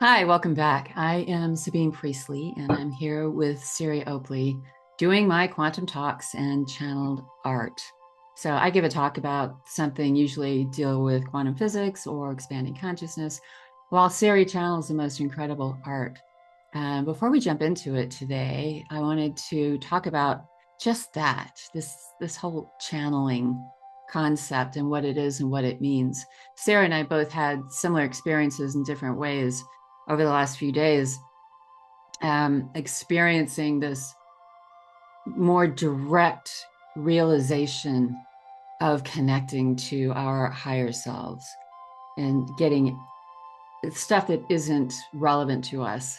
Hi, welcome back. I am Sabine Priestley, and I'm here with Sïrï Oakley doing my quantum talks and channeled art. So I give a talk about something, usually deal with quantum physics or expanding consciousness, while Sïrï channels the most incredible art. Before we jump into it today, I wanted to talk about just that, this whole channeling concept and what it is and what it means. Sarah and I both had similar experiences in different ways over the last few days, experiencing this more direct realization of connecting to our higher selves and getting stuff that isn't relevant to us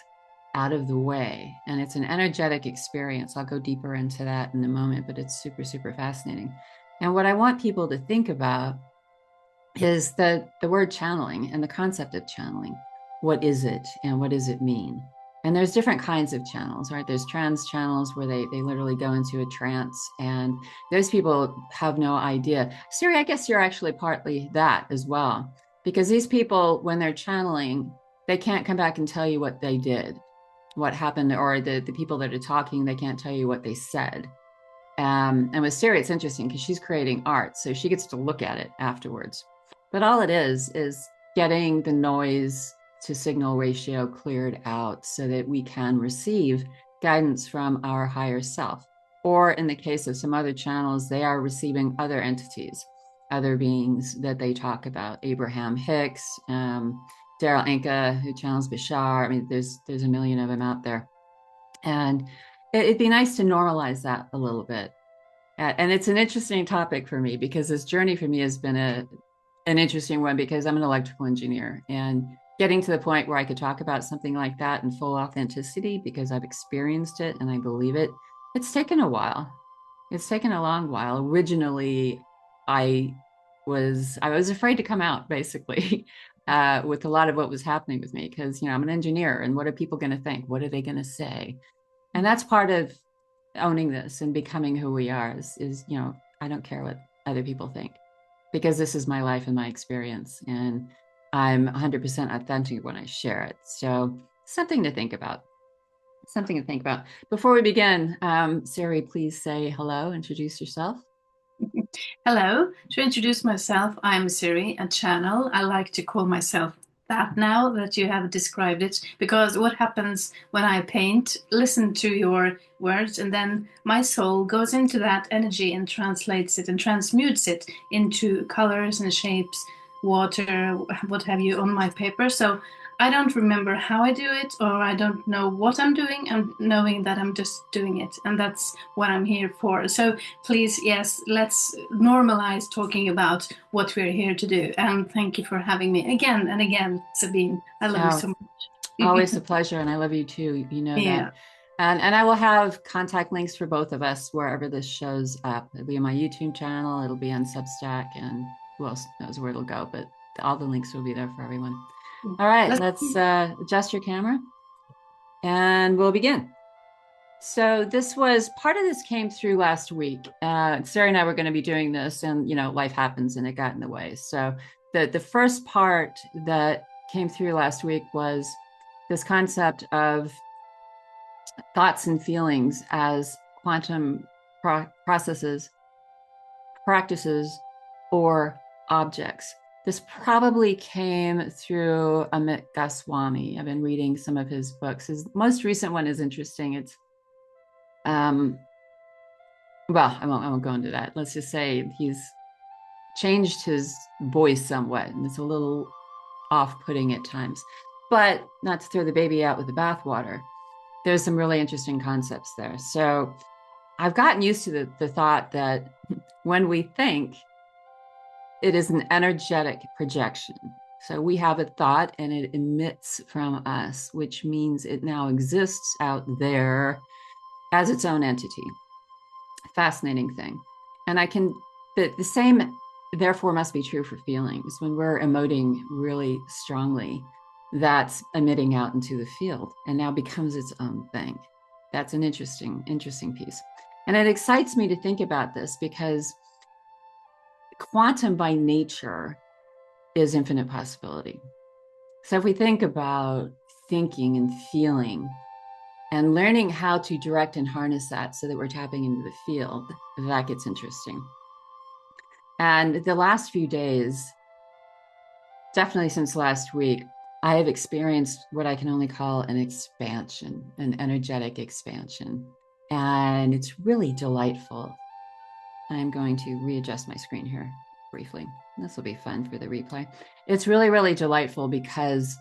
out of the way. And it's an energetic experience. I'll go deeper into that in a moment, but it's super, super fascinating. And what I want people to think about is the word channeling and the concept of channeling. What is it and what does it mean? And there's different kinds of channels, right? There's trance channels where they literally go into a trance, and those people have no idea. Siri, I guess you're actually partly that as well, because these people, when they're channeling, they can't come back and tell you what they did, what happened, or the people that are talking, they can't tell you what they said. And with Siri, it's interesting because she's creating art, so she gets to look at it afterwards. But all it is getting the noise to signal ratio cleared out so that we can receive guidance from our higher self. Or in the case of some other channels, they are receiving other entities, other beings that they talk about. Abraham Hicks, Daryl Anka, who channels Bashar. I mean, there's a million of them out there. And it'd be nice to normalize that a little bit. And it's an interesting topic for me because this journey for me has been an interesting one because I'm an electrical engineer, and getting to the point where I could talk about something like that in full authenticity because I've experienced it and I believe it. It's taken a while. It's taken a long while. Originally, I I was afraid to come out basically with a lot of what was happening with me because I'm an engineer, and what are people going to think? What are they going to say? And that's part of owning this and becoming who we are is I don't care what other people think because this is my life and my experience, and I'm 100% authentic when I share it. So something to think about. Something to think about. Before we begin, Siri, please say hello, introduce yourself. Hello. To introduce myself, I'm Sïrï, a channel. I like to call myself that now that you have described it, because what happens when I paint, listen to your words, and then my soul goes into that energy and translates it and transmutes it into colors and shapes, water, what have you, on my paper. So I don't remember how I do it, or I don't know what I'm doing. I'm knowing that I'm just doing it, and that's what I'm here for. So please, yes, let's normalize talking about what we're here to do. And thank you for having me again and again, Sabine. I love you Oh, so always much. a pleasure, and I love you too. You know that. Yeah. And I will have contact links for both of us wherever this shows up. It'll be on my YouTube channel, it'll be on Substack, and who else knows where it'll go, but all the links will be there for everyone. All right, Let's let's adjust your camera and we'll begin. So this was part of this came through last week. Sarah and I were going to be doing this, and life happens and it got in the way. So the first part that came through last week was this concept of thoughts and feelings as quantum processes, practices, or objects. This probably came through Amit Goswami. I've been reading some of his books. His most recent one is interesting. It's um, well, I won't go into that. Let's just say he's changed his voice somewhat, and it's a little off-putting at times. But not to throw the baby out with the bathwater, there's some really interesting concepts there. So I've gotten used to the thought that when we think, it is an energetic projection. So we have a thought and it emits from us, which means it now exists out there as its own entity. Fascinating thing. And the same therefore must be true for feelings. When we're emoting really strongly, that's emitting out into the field and now becomes its own thing. That's an interesting piece. And it excites me to think about this because quantum by nature is infinite possibility. So if we think about thinking and feeling, and learning how to direct and harness that so that we're tapping into the field. That gets interesting. And the last few days, definitely since last week, I have experienced what I can only call an expansion, an energetic expansion. And it's really delightful. I'm going to readjust my screen here briefly. This will be fun for the replay. It's really, really delightful because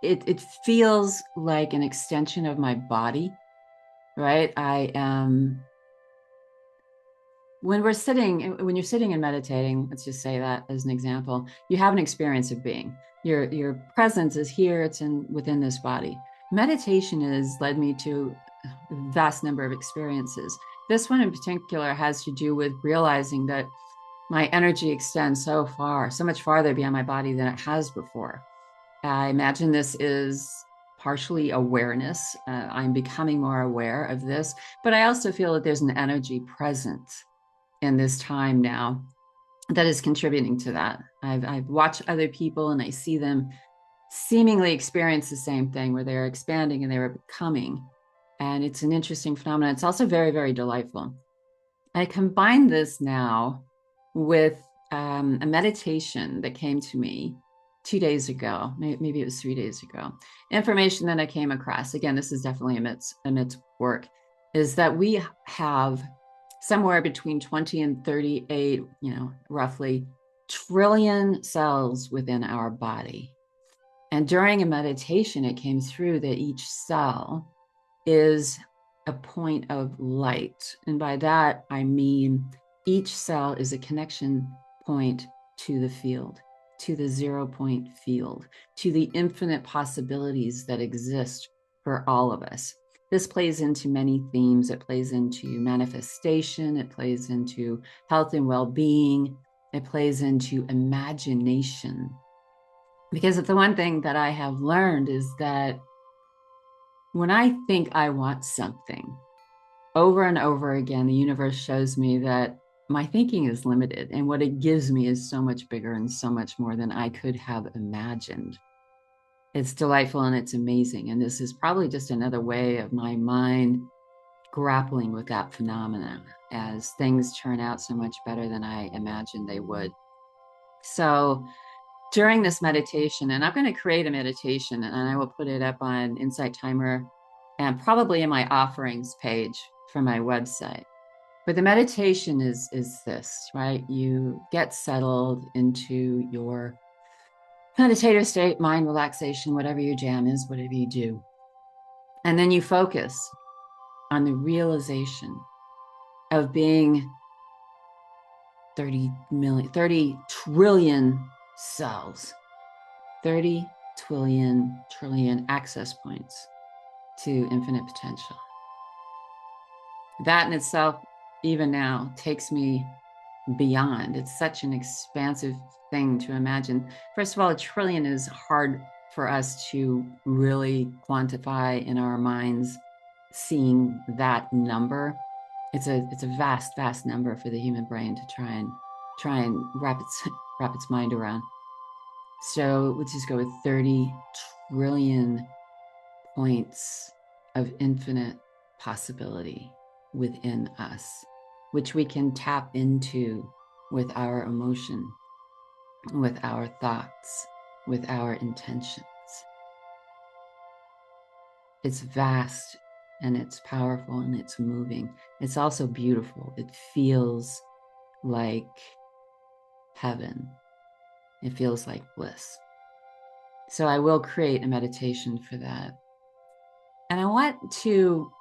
it feels like an extension of my body, right? I am, when you're sitting and meditating, let's just say that as an example, you have an experience of being. Your presence is here, it's within this body. Meditation has led me to a vast number of experiences. This one in particular has to do with realizing that my energy extends so far, so much farther beyond my body than it has before. I imagine this is partially awareness. I'm becoming more aware of this, but I also feel that there's an energy present in this time now that is contributing to that. I've watched other people and I see them seemingly experience the same thing where they're expanding and they're becoming. And it's an interesting phenomenon. It's also very, very delightful. I combine this now with a meditation that came to me 2 days ago, maybe it was 3 days ago. Information that I came across, again, this is definitely amidst work, is that we have somewhere between 20 and 38, roughly trillion cells within our body. And during a meditation, it came through that each cell is a point of light. And by that, I mean each cell is a connection point to the field, to the 0 point field, to the infinite possibilities that exist for all of us. This plays into many themes. It plays into manifestation. It plays into health and well-being. It plays into imagination. Because the one thing that I have learned is that when I think I want something, over and over again, the universe shows me that my thinking is limited and what it gives me is so much bigger and so much more than I could have imagined. It's delightful and it's amazing. And this is probably just another way of my mind grappling with that phenomenon as things turn out so much better than I imagined they would. So during this meditation, and I'm going to create a meditation and I will put it up on Insight Timer and probably in my offerings page for my website. But the meditation is this, right? You get settled into your meditative state, mind relaxation, whatever your jam is, whatever you do. And then you focus on the realization of being 30 trillion cells, 30 trillion access points to infinite potential. That in itself, even now, takes me beyond. It's such an expansive thing to imagine. First of all, a trillion is hard for us to really quantify in our minds, seeing that number. It's a vast, vast number for the human brain to try and wrap its mind around. So let's just go with 30 trillion points of infinite possibility within us, which we can tap into with our emotion, with our thoughts, with our intentions. It's vast and it's powerful and it's moving. It's also beautiful. It feels like heaven. It feels like bliss. So I will create a meditation for that. And I want to,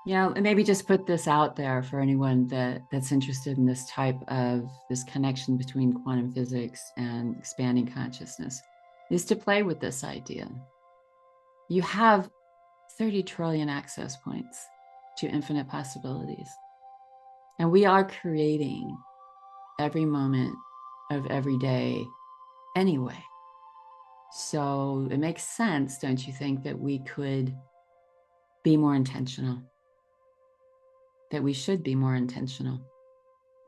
maybe just put this out there for anyone that's interested in this type of this connection between quantum physics and expanding consciousness, is to play with this idea. You have 30 trillion access points to infinite possibilities. And we are creating every moment of every day anyway. So it makes sense, don't you think, that we could be more intentional, that we should be more intentional.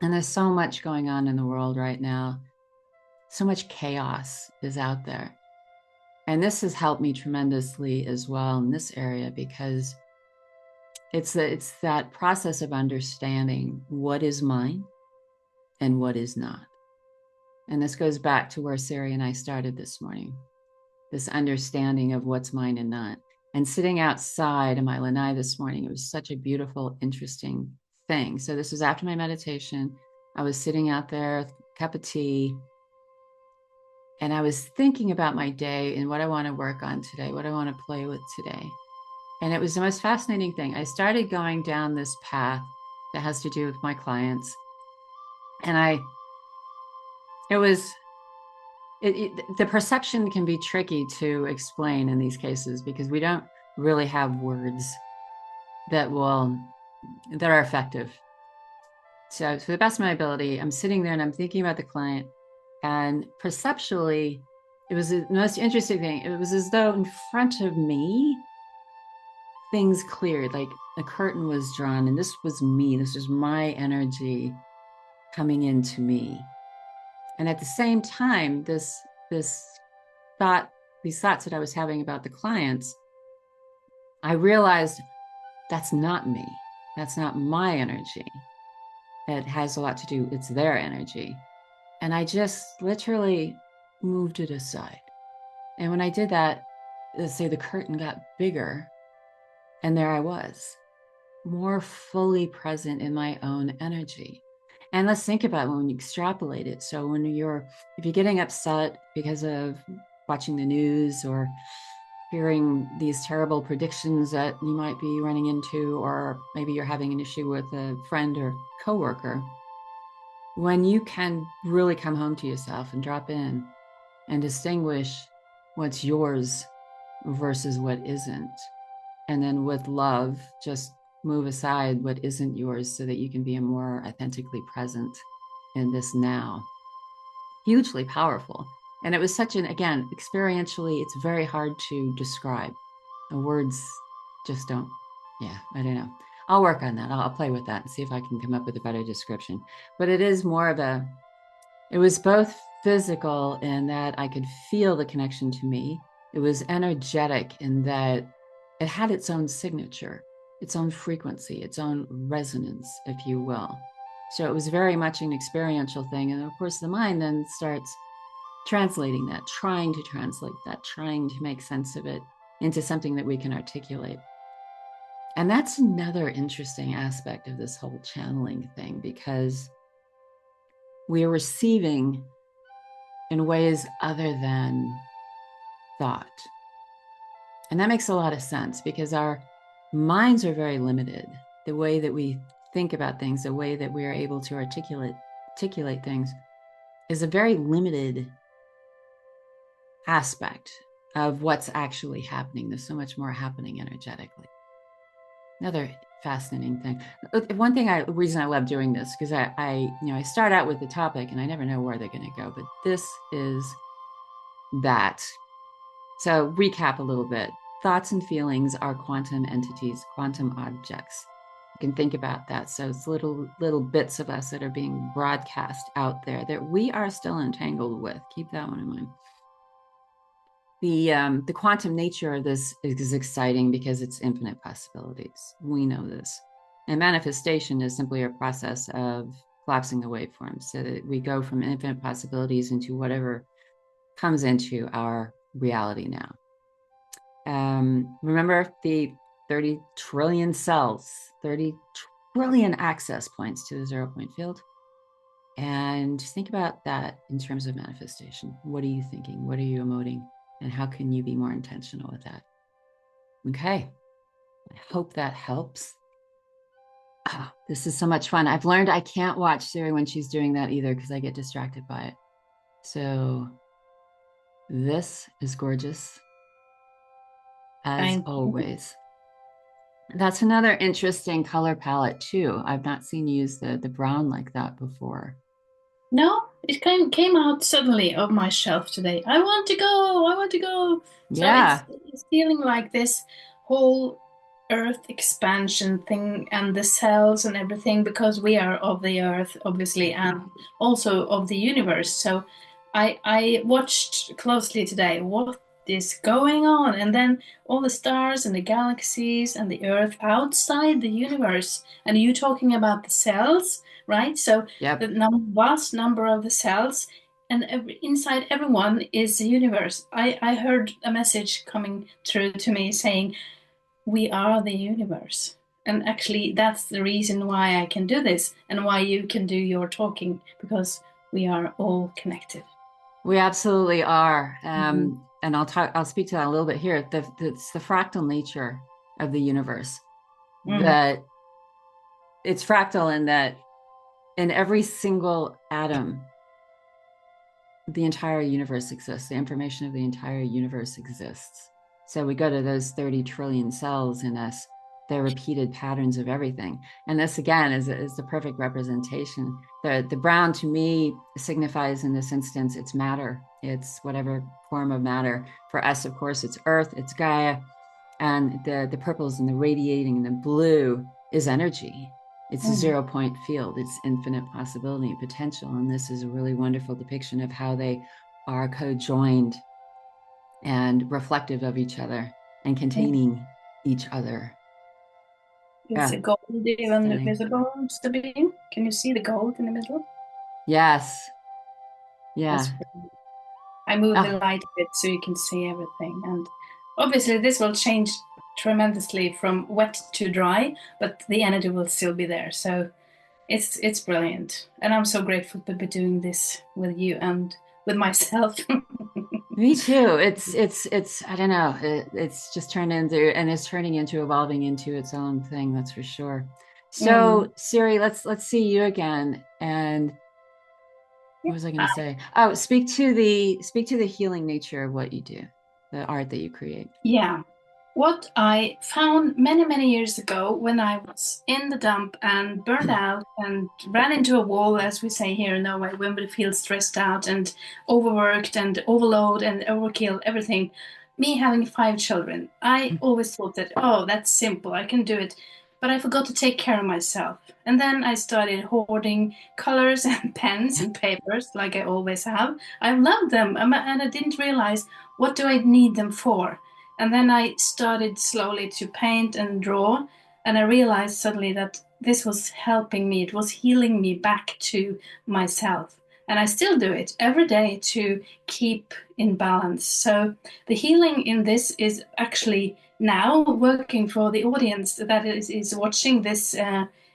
And there's so much going on in the world right now. So much chaos is out there. And this has helped me tremendously as well in this area, because it's that process of understanding what is mine and what is not. And this goes back to where Sïrï and I started this morning, this understanding of what's mine and not. And sitting outside in my lanai this morning, it was such a beautiful, interesting thing. So this was after my meditation. I was sitting out there, cup of tea, and I was thinking about my day and what I want to work on today, what I want to play with today. And it was the most fascinating thing. I started going down this path that has to do with my clients. And it was, the perception can be tricky to explain in these cases, because we don't really have words that are effective. So to the best of my ability, I'm sitting there and I'm thinking about the client, and perceptually, it was the most interesting thing. It was as though in front of me, things cleared, like a curtain was drawn, and this was me. This was my energy coming into me. And at the same time, this thought, these thoughts that I was having about the clients, I realized that's not me. That's not my energy. It has a lot to do, it's their energy. And I just literally moved it aside. And when I did that, let's say the curtain got bigger, and there I was, more fully present in my own energy. And let's think about when you extrapolate it. So if you're getting upset because of watching the news or hearing these terrible predictions that you might be running into, or maybe you're having an issue with a friend or coworker, when you can really come home to yourself and drop in and distinguish what's yours versus what isn't, and then with love, just move aside what isn't yours so that you can be more authentically present in this now. Hugely powerful. And it was such again, experientially, it's very hard to describe. The words just don't, I don't know. I'll work on that. I'll play with that and see if I can come up with a better description. But it is more of it was both physical in that I could feel the connection to me. It was energetic in that it had its own signature, its own frequency, its own resonance, if you will. So it was very much an experiential thing. And of course, the mind then starts translating that, trying to translate that, trying to make sense of it into something that we can articulate. And that's another interesting aspect of this whole channeling thing, because we are receiving in ways other than thought. And that makes a lot of sense, because our minds are very limited. The way that we think about things, the way that we are able to articulate things is a very limited aspect of what's actually happening. There's so much more happening energetically. Another fascinating thing. One thing, reason I love doing this, because I start out with the topic and I never know where they're going to go, but this is that. So recap a little bit. Thoughts and feelings are quantum entities, quantum objects. You can think about that. So it's little bits of us that are being broadcast out there that we are still entangled with. Keep that one in mind. The quantum nature of this is exciting because it's infinite possibilities. We know this. And manifestation is simply a process of collapsing the waveforms so that we go from infinite possibilities into whatever comes into our reality now. Remember the 30 trillion cells, 30 trillion access points to the 0 point field. And think about that in terms of manifestation. What are you thinking? What are you emoting? And how can you be more intentional with that? Okay. I hope that helps. Oh, this is so much fun. I've learned I can't watch Sïrï when she's doing that either, because I get distracted by it. So this is gorgeous, as always. That's another interesting color palette too. I've not seen you use the brown like that before. No, it came out suddenly of my shelf today. I want to go. I want to go. Yeah. So it's feeling like this whole earth expansion thing, and the cells and everything, because we are of the earth, obviously, and also of the universe. So I watched closely today. What is going on? And then all the stars and the galaxies and the Earth outside the universe. And you talking about the cells, right? So Yep. the vast number of the cells, and inside everyone is the universe. I heard a message coming through to me saying, we are the universe. And actually, that's the reason why I can do this and why you can do your talking, because we are all connected. We absolutely are. Mhm. And I'll speak to that a little bit here. It's the fractal nature of the universe, Mm. that it's fractal in that in every single atom, the entire universe exists. The information of the entire universe exists. So we go to those 30 trillion cells in us, they're repeated patterns of everything. And this again is the perfect representation. The brown to me signifies in this instance, it's matter. It's whatever form of matter. For us, of course, it's earth, it's Gaia, and the purples and the radiating and the blue is energy. It's a Mm. 0 point field. It's infinite possibility and potential. And this is a really wonderful depiction of how they are co-joined and reflective of each other and Mm. containing each other. Is Yeah, the gold even stunning. visible, Sabine? Can you see the gold in the middle? Yes. That's Yeah. pretty. I moved the Oh, light a bit so you can see everything. And obviously, this will change tremendously from wet to dry, but the energy will still be there. So it's brilliant. And I'm so grateful to be doing this with you and with myself. me too. It's I don't know. It's just turned into and it's turning into evolving into its own thing, that's for sure. Mm. So, Siri, let's see you again. And what was I going to say? Oh, speak to the healing nature of what you do, the art that you create. Yeah. What I found many, many years ago when I was in the dump and burned out and ran into a wall, as we say here in Norway, when we feel stressed out and overworked and overload and overkill everything. Me having 5 children, I always thought that, oh, that's simple, I can do it. But I forgot to take care of myself. And then I started hoarding colors and pens and papers like I always have. I loved them and I didn't realize what do I need them for. And then I started slowly to paint and draw. And I realized suddenly that this was helping me. It was healing me back to myself. And I still do it every day to keep in balance. So the healing in this is actually now working for the audience that is watching this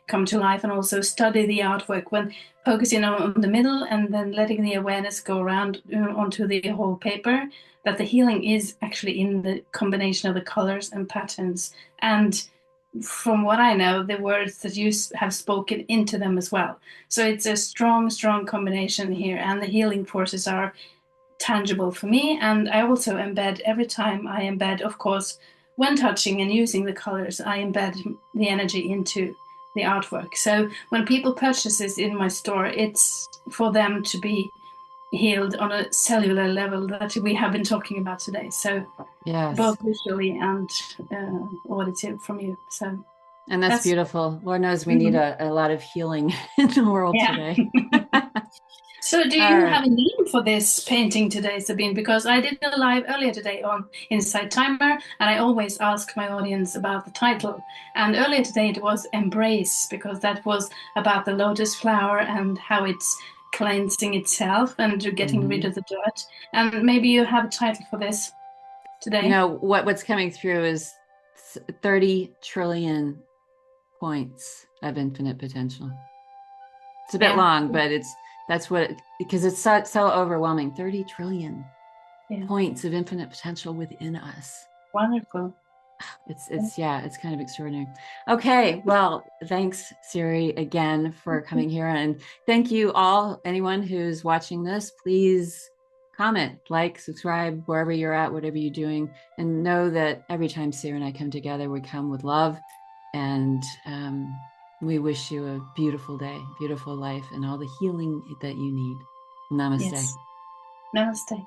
come to life and also study the artwork when focusing on the middle and then letting the awareness go around onto the whole paper, that the healing is actually in the combination of the colors and patterns. And from what I know, the words that you have spoken into them as well. So it's a strong, strong combination here. And the healing forces are tangible for me. And I also embed every time I embed, of course, when touching and using the colors, I embed the energy into the artwork. So when people purchase this in my store, it's for them to be healed on a cellular level that we have been talking about today. So both Yes. visually and auditive from you. So And that's that's beautiful. Lord knows we need mhm. a lot of healing in the world Yeah. today. So do All you right. have a name for this painting today, Sabine? Because I did a live earlier today on Inside Timer, and I always ask my audience about the title. And earlier today it was Embrace, because that was about the lotus flower and how it's cleansing itself and getting rid Mhm. of the dirt. And maybe you have a title for this You today. know, what's coming through is 30 trillion points of infinite potential. It's a bit Yeah, long, but that's what because it's so overwhelming. 30 trillion yeah, points of infinite potential within us. wonderful. It's yeah, it's kind of extraordinary. Okay, well, thanks, Siri, again for coming here, and thank you all, anyone who's watching this. Please comment, like, subscribe wherever you're at, whatever you're doing, and know that every time Siri and I come together, we come with love, and we wish you a beautiful day, beautiful life, and all the healing that you need. Namaste. Yes. Namaste.